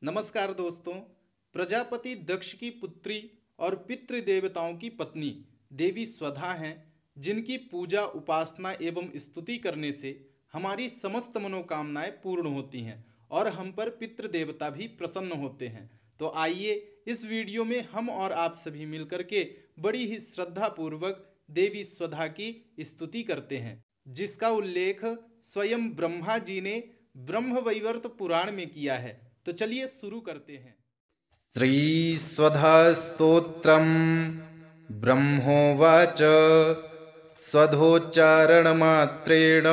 नमस्कार दोस्तों। प्रजापति दक्ष की पुत्री और पितृदेवताओं की पत्नी देवी स्वधा हैं, जिनकी पूजा उपासना एवं स्तुति करने से हमारी समस्त मनोकामनाएं पूर्ण होती हैं और हम पर पितृदेवता भी प्रसन्न होते हैं। तो आइए इस वीडियो में हम और आप सभी मिलकर के बड़ी ही श्रद्धापूर्वक देवी स्वधा की स्तुति करते हैं, जिसका उल्लेख स्वयं ब्रह्मा जी ने ब्रह्मवैवर्त पुराण में किया है। तो चलिए शुरू करते हैं। श्री स्वधा स्तोत्रम। ब्रह्मोवाच स्वधोच्चारण मात्रेण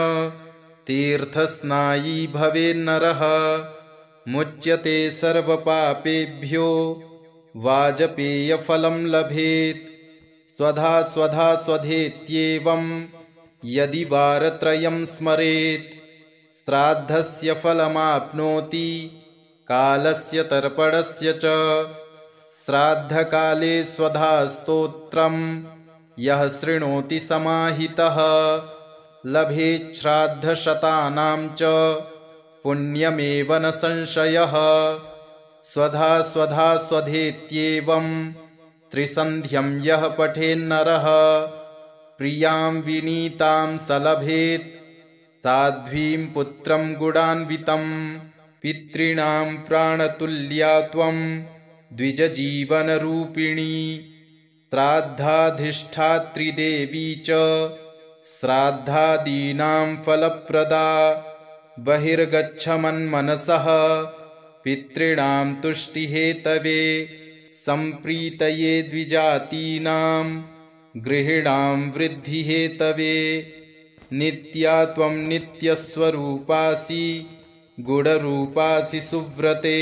तीर्थस्नायी भवेन्नरः मुच्यते सर्वपापेभ्यो वाजपेयफलं लभेत्। स्वधा स्वधा स्वधेत्येवं यदि वारत्रयं स्मरेत् श्राद्धस्य फलमाप्नोति कालस्य तर्पणस्य च। श्राद्धकाले स्वधा स्तोत्रं यः शृणोति समाहितः लभेत् श्राद्धशतानां च पुण्यमेव न संशयः। स्वधा स्वधा स्वधेत्येवं त्रिसन्ध्यं यः पठेन्नरः प्रियां विनीतां स लभेत् साध्वीं पुत्रं गुणान्वितं। पितॄणां प्राणतुल्या त्वं द्विजजीवनरूपिणी श्राद्धाधिष्ठात्री देवी च श्राद्धादीनां फलप्रदा। बहिर्गच्छ मन्मनसः पितॄणां तुष्टिहेतवे सम्प्रीतये द्विजातीनां गृहिणां वृद्धिहेतवे। नित्या त्वं नित्यस्वरूपासि गुणरूपासि सुव्रते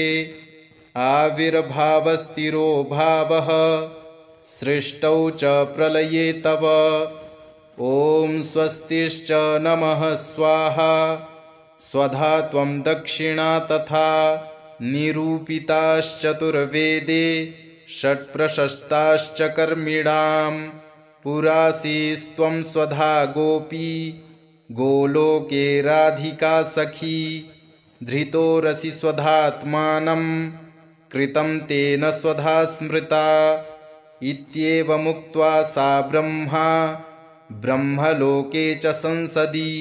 आविर्भावस्तिरो भावः सृष्टौ च प्रलये तव। ॐ स्वस्तिश्च नमः स्वाहा। स्वधा त्वं दक्षिणा तथा निरूपिताश्चतुर्वेदे षट्प्रशस्ताश्च कर्मिणां पुरासीस्त्वं स्वधा गोपी गोलोके राधिका सखी। धृतोरसि स्वधात्मानं कृतं तेन स्वधा स्मृता। इत्येवमुक्त्वा सा ब्रह्मलोके च संसदि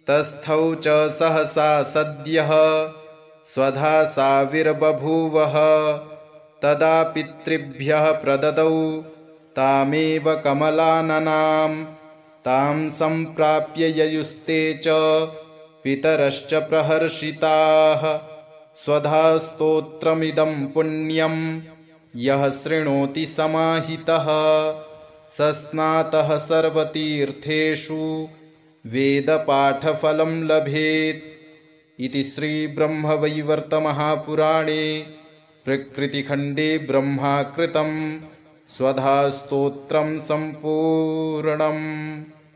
तस्थौ च सहसा सद्यः स्वधा साविर्बभूवः। तदा पितृभ्यः प्रददौ तामेव कमलाननां तां सम्प्राप्य ययुस्ते च पितरश्च प्रहर्षिताः। स्वधा स्तोत्रमिदं पुण्यं यः शृणोति समाहितः सस्नातः सर्वतीर्थेषु वेदपाठफलं लभेत्। इति श्रीब्रह्मवैवर्तमहापुराणे प्रकृतिखण्डे ब्रह्माकृतं स्वधा स्तोत्रं सम्पूर्णम्।